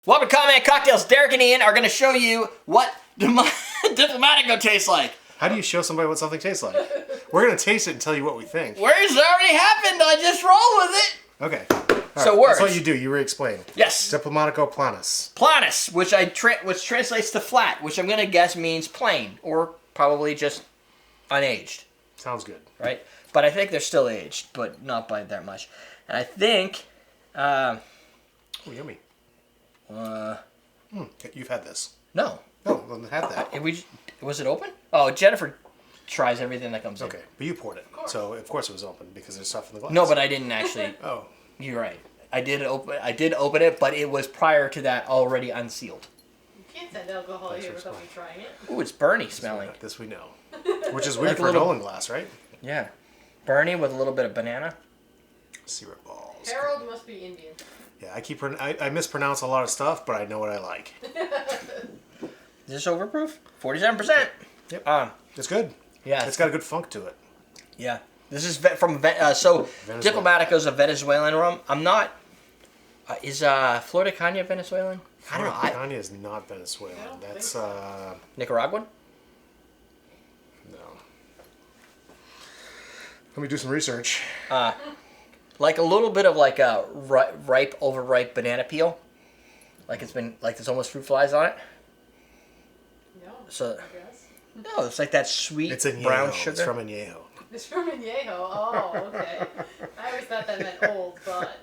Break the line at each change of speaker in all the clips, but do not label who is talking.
Welcome to Comment Cocktails. Derek and Ian are going to show you what Diplomatico tastes like.
How do you show somebody what something tastes like? We're going to taste it and tell you what we think.
Where's it already happened? I just roll with it.
Okay.
So words.
That's what you do. You re-explain.
Yes.
Diplomatico Planas.
Planas, which translates to flat, which I'm going to guess means plain or probably just unaged.
Sounds good.
Right? But I think they're still aged, but not by that much. And I think...
oh, yummy. You've had this.
No.
No, I haven't had that.
Was it open? Oh, Jennifer tries everything that comes in.
Okay, but you poured it, so of course it was open because there's stuff in the glass.
No, but I didn't actually.
Oh.
You're right. I did open it, but it was prior to that already unsealed.
You can't send alcohol here without me trying it.
Ooh, it's Bernie smelling.
This we know. Which is weird
Like
for a Nolan glass, right?
Yeah. Bernie with a little bit of banana.
Syrup balls.
Harold must be Indian.
Yeah, I mispronounce a lot of stuff, but I know what I like.
Is this overproof? 47%.
Yep. It's good.
Yeah.
It's got a good funk to it.
Yeah. This is from Diplomatico's a Venezuelan rum. I'm not. Is Flor de Caña Venezuelan? I don't know.
Flor de Caña is not Venezuelan. That's
Nicaraguan?
No. Let me do some research.
Like a little bit of like a overripe banana peel. Like there's almost fruit flies on it.
No.
So
I guess.
no, it's like that sweet brown sugar.
It's from Añejo.
It's from Añejo. Oh, okay. I always thought that meant old, but.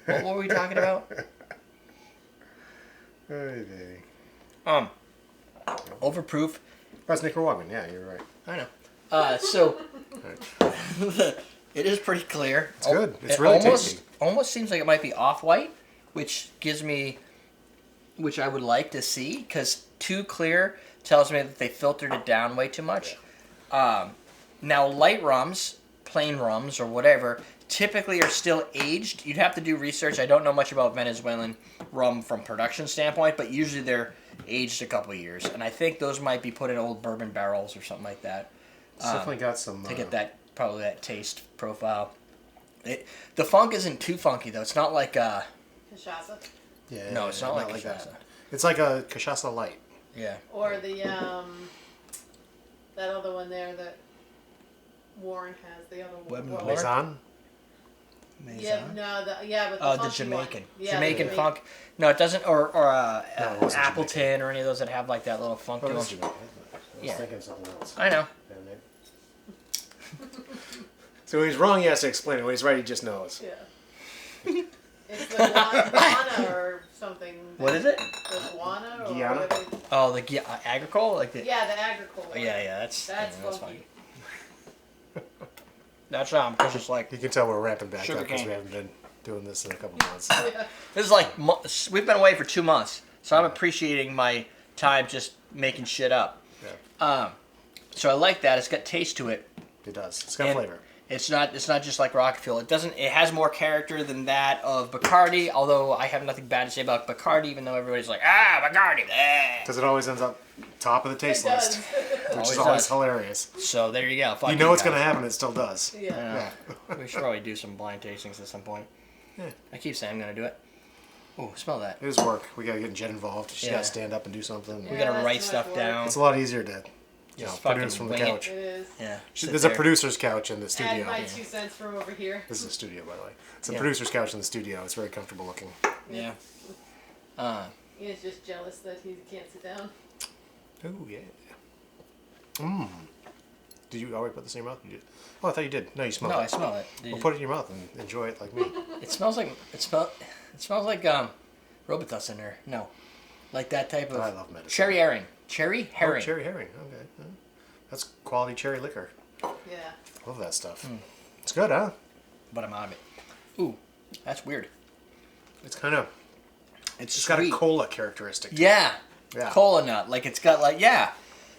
What were we talking about? Overproof.
That's Nicaraguan. Yeah, you're right.
I know. So it is pretty clear.
It's good. It's really tasty.
Almost seems like it might be off-white, which I would like to see, because too clear tells me that they filtered it down way too much.
Yeah.
Now, light rums, plain rums, or whatever, typically are still aged. You'd have to do research. I don't know much about Venezuelan rum from production standpoint, but usually they're aged a couple of years. And I think those might be put in old bourbon barrels or something like that.
It's definitely got some...
to get probably that taste profile. The funk isn't too funky, though. It's not like...
Cachaça.
Yeah, no, it's not like cachaça.
That. It's like a cachaça light.
Yeah.
Or the, that other one there that Warren has, the other one.
Maison?
Yeah, no, but the
the Jamaican.
One. Yeah,
Jamaican funk. No, it doesn't, or Appleton or any of those that have like that little funk to them.
I was thinking something else.
I know.
So when he's wrong, he has to explain it. When he's right, he just knows.
Yeah. It's the Guana or something.
What is it?
The Guana or
Guyana?
whatever.
Oh, the agricole? Like the...
Yeah, the agricole.
Yeah, that's
funky.
fine. That's because it's like...
You can tell we're ramping back up because
cane.
we haven't been doing this in a couple months.
Yeah.
This is like... We've been away for 2 months, so I'm appreciating my time just making shit up.
Yeah.
So I like that. It's got taste to it.
It does. It's got flavor.
It's not just like rocket fuel. It has more character than that of Bacardi, although I have nothing bad to say about Bacardi, even though everybody's like, Bacardi.
Because it always ends up top of the taste list, which is always hilarious.
So there you go.
You know what's going to happen, it still does.
Yeah.
We should probably do some blind tastings at some point.
Yeah.
I keep saying I'm going to do it. Oh, smell that.
It is work. We got to get Jen involved. She's got to stand up and do something.
We got to write stuff down.
It's a lot easier to produce from the
wing it.
couch.
It is.
Yeah.
There's a producer's couch in the studio.
Add my 2 cents from over here.
This is a studio, by the way. It's a producer's couch in the studio. It's very comfortable looking.
Yeah.
He's just jealous that he can't sit down.
Oh, yeah. Mmm. Did you already put this in your mouth? You did. Oh, I thought you did. No, you smelled it.
No, I smell it.
Well, put it in your mouth and enjoy it like me.
It smells like Robitussin in there. No. Like that type of...
I love medicine.
Cherry herring. Cherry herring.
Oh, cherry herring. Okay. That's quality cherry liquor.
Yeah.
Love that stuff. It's good, huh?
But I'm out of it. Ooh, that's weird.
It's kind of...
It's
got a
sweet.
cola characteristic to it.
Yeah.
Yeah.
Cola nut. Like it's got like, yeah.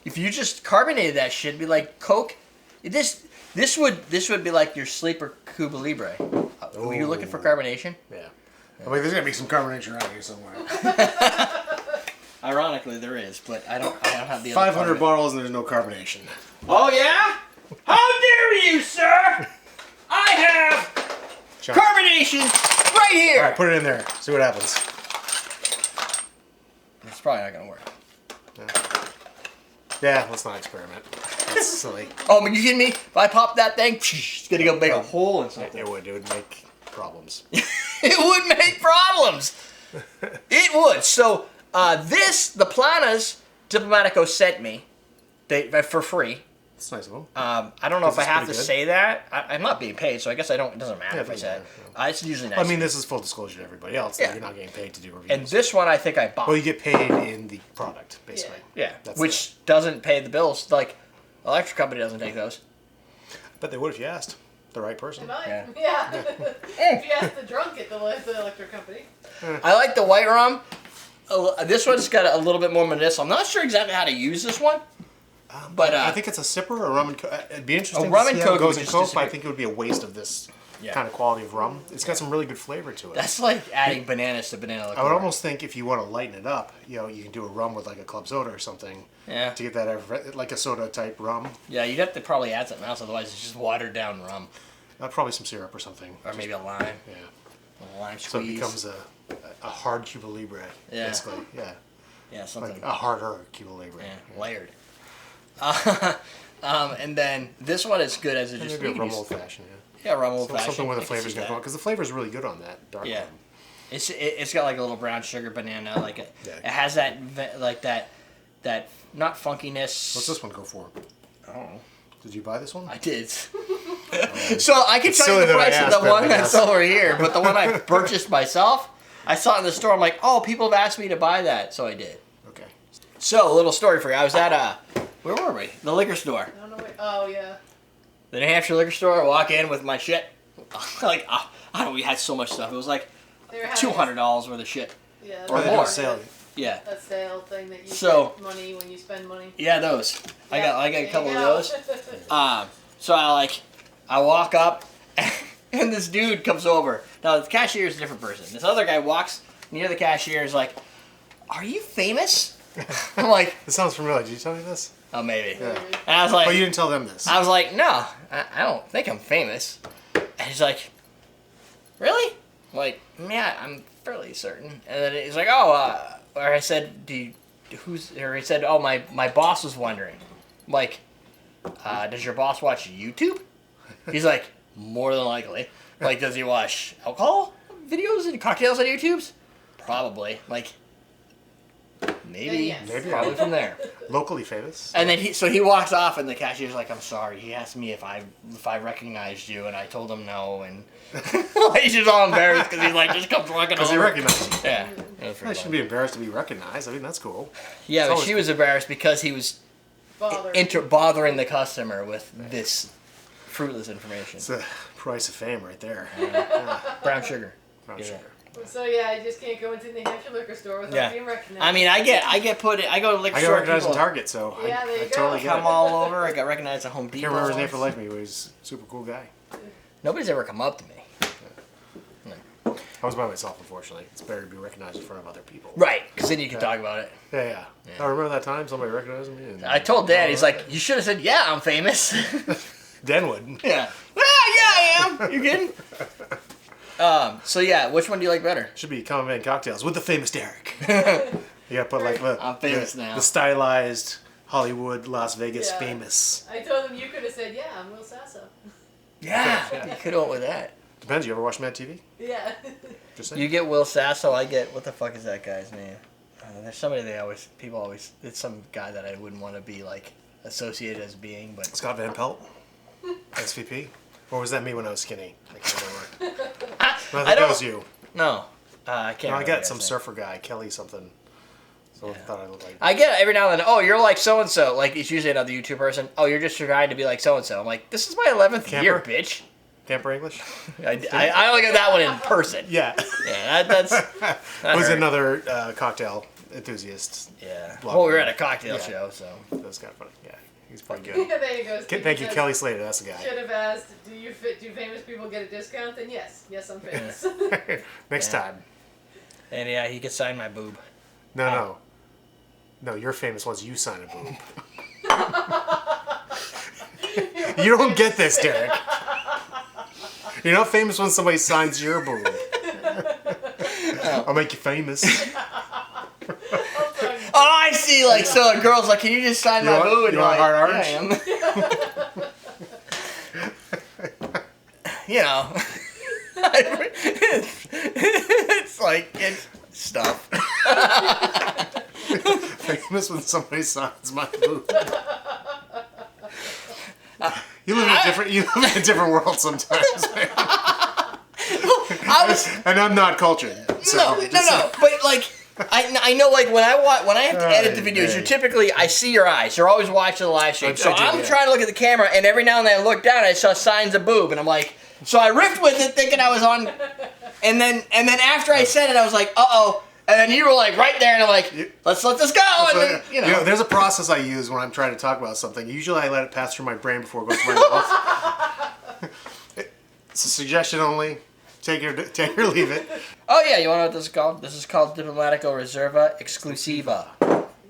If you just carbonated that shit, it'd be like Coke. This would be like your sleeper Cuba Libre. Were you looking for carbonation?
Yeah. I mean, there's gonna be some carbonation around here somewhere.
Ironically, there is, but I don't have the
500 bottles and there's no carbonation.
Oh yeah? How dare you, sir? I have carbonation right here.
All right, put it in there. See what happens.
probably not gonna work.
Yeah, let's not experiment. That's silly.
Oh, are you kidding me? If I pop that thing, it's gonna go make a hole in something.
It would make problems.
It would make problems. It would. So the Planas Diplomatico sent me, for free.
It's nice of them.
I don't know if I
It's
have to
pretty good.
say that. I'm not being paid, so I guess I don't. It doesn't matter if I say it. It's usually nice.
I mean, this is full disclosure to everybody else.
Yeah.
You're not getting paid to do reviews.
And this one I think I bought.
Well, you get paid in the product, basically.
Yeah,
That's
which doesn't pay the bills. Like, electric company doesn't take those.
But they would if you asked the right person.
Am I?
Yeah.
Yeah. If you ask the drunk at the electric company.
I like the white rum. This one's got a little bit more medicinal. I'm not sure exactly how to use this one. But
I think it's a sipper or a rum and coke. It'd be interesting
rum
to
and
see how
coke
it goes
would
in
just
coke, but I
disappear.
think it would be a waste of this
Yeah.
kind of quality of rum. It's got some really good flavor to it.
That's like adding bananas to banana liqueur.
I would almost think if you want to lighten it up, you can do a rum with like a club soda or something.
Yeah.
To get that like a soda type rum.
Yeah, you'd have to probably add something else, otherwise it's just watered down rum.
Probably some syrup or something.
Or maybe a lime.
Yeah.
A lime
So it
squeeze.
becomes a hard Cuba Libre,
Yeah.
basically. Yeah.
Yeah, something.
Like a harder Cuba Libre.
Yeah, layered. And then this one is good as a just
Maybe a rum
use-
old fashioned,
Yeah, rum old fashioned.
Something where the
I can
flavor's
see
going to
that.
come out. Because the flavor's really good on that dark
Yeah.
rum.
It's got like a little brown sugar banana, like it has that that not funkiness.
What's this one go for?
Oh,
Did you buy this one?
I did. So I can
It's
tell you
silly
the
that I
price of
asked,
the
but
one
I
that's
guess.
over here, but the one I purchased myself, I saw it in the store. I'm like, oh, people have asked me to buy that, so I did.
Okay.
So a little story for you. I was at where were we? The liquor store.
I don't know what. Oh, yeah.
The New Hampshire liquor store. I walk in with my shit. Like I don't know. We had so much stuff. It was like
They were having
$200 worth of shit.
Yeah,
Or
they
more.
had
Sale.
Yeah.
A sale thing that you
So-
spend money when you spend money.
Yeah, those. I got a couple of those.
those.
So I walk up, and this dude comes over. Now the cashier is a different person. This other guy walks near the cashier. Is like, "Are you famous?" I'm like,
This sounds familiar. Did you tell me this?
"Oh, maybe."
Yeah.
And I was like,
But you didn't tell them this.
I was like, "No, I don't think I'm famous." And he's like, "Really?" I'm like, "Yeah, I'm fairly certain." And then he's like, "Oh," or I said, or he said, "Oh, my boss was wondering." I'm like, does your boss watch YouTube? He's like, more than likely. Like, does he watch alcohol videos and cocktails on YouTubes? Probably. Like, maybe.
Yes.
Maybe.
Probably from there.
Locally famous.
And then he walks off, and the cashier's like, "I'm sorry." He asked me if I recognized you, and I told him no, and he's just all embarrassed because he's like, just comes walking
Because he
over.
recognized you.
Yeah. It was
I
pretty
shouldn't
funny.
be embarrassed to be recognized. I mean, that's cool.
Yeah,
It's
but
always
she was embarrassed because he was bothering the customer with this fruitless information.
It's the price of fame right there.
Brown sugar.
Brown
Yeah.
sugar.
So yeah, I just can't go into the New Hampshire liquor store without
Yeah.
being recognized.
I mean, I go to liquor
I got
store.
recognized in
People
Target, so
Yeah, there
I
you go.
totally get
come
it.
all over. I got recognized at Home
I
Depot.
can't remember his name for
once.
life of me, but he's a super cool guy.
Nobody's ever come up to me.
I was by myself, unfortunately. It's better to be recognized in front of other people.
Right, because then you can talk about it.
Yeah. I remember that time somebody recognized me. And
I told Dad, he's like, "You should have said, yeah, I'm famous."
Denwood.
Yeah. Yeah, I am. You kidding? So yeah, which one do you like better?
Should be Common Man Cocktails with the famous Derek. You gotta put like
I'm famous now.
the stylized Hollywood, Las Vegas
Yeah.
famous.
I told him you could have said, "Yeah, I'm Will Sasso."
Yeah, you could have went with that.
Depends. You ever watch Mad TV?
Yeah.
Just saying.
You get Will Sasso, I get, what the fuck is that guy's name? There's somebody people always, it's some guy that I wouldn't want to be like associated as being, but
Scott Van Pelt, SVP. Or was that me when I was skinny? I can't remember.
I
I think
don't-
that was you.
no, I can't.
No, I
remember
got
the
some
guy's name.
surfer guy, Kelly something. So I thought I looked like.
I get it every now and then. Oh, you're like so and so. Like it's usually another YouTube person. Oh, you're just trying to be like so and so. I'm like, this is my 11th year,
Camper?
bitch.
Camper English?
I only got that one in person.
Yeah.
Yeah, that's. That
was
hurt.
another cocktail enthusiast.
Yeah.
blogger.
Well, we were at a cocktail
Yeah.
show, so.
That was kind of funny. Yeah, he's pretty
Yeah,
good.
there you go.
Thank you, Kelly Slater. That's the guy.
Should have asked, do famous people get a discount? Then yes, I'm famous.
Next
Yeah.
time.
And yeah, he could sign my boob.
No. No, you're famous once you sign a boob. You don't get this, Derek. You're not famous when somebody signs your boob. I'll make you famous.
I'll
Oh, I see. Like, so a girl's like, can you just sign my boob? And
you want
like,
hard
yeah, I am. You know. It's like, it's stuff.
Famous when somebody signs my boob. You live in a different world sometimes, man. And I'm not cultured. So
No. But like, I know, like when I have to edit the videos, I see your eyes. You're always watching the live stream. So I'm trying to look at the camera, and every now and then I look down, and I saw signs of boob, and I'm like, so I riffed with it, thinking I was on, and then after I said it, I was like, uh-oh. And then you were like right there, and I'm like, let's let this go. And then, you know,
there's a process I use when I'm trying to talk about something. Usually I let it pass through my brain before it goes to my mouth. It's a suggestion only. Take it or leave it.
Oh yeah, you want to know what this is called? This is called Diplomatico Reserva Exclusiva.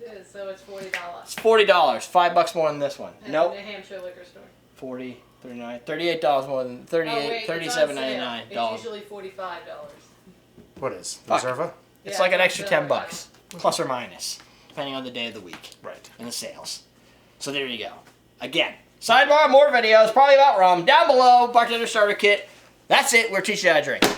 It is, so it's $40.
It's $40, $5 more than this one.
At
Nope.
the New Hampshire liquor store.
40, 39, $38 more than $37.99.
It's usually $45.
What is?
Fuck.
Reserva?
It's
Yeah,
like an
it's
extra
Reserva.
$10, plus or minus, depending on the day of the week.
Right.
And the sales. So there you go. Again, sidebar, more videos, probably about rum. Down below, bartender starter kit. That's it. We're teaching you how to drink.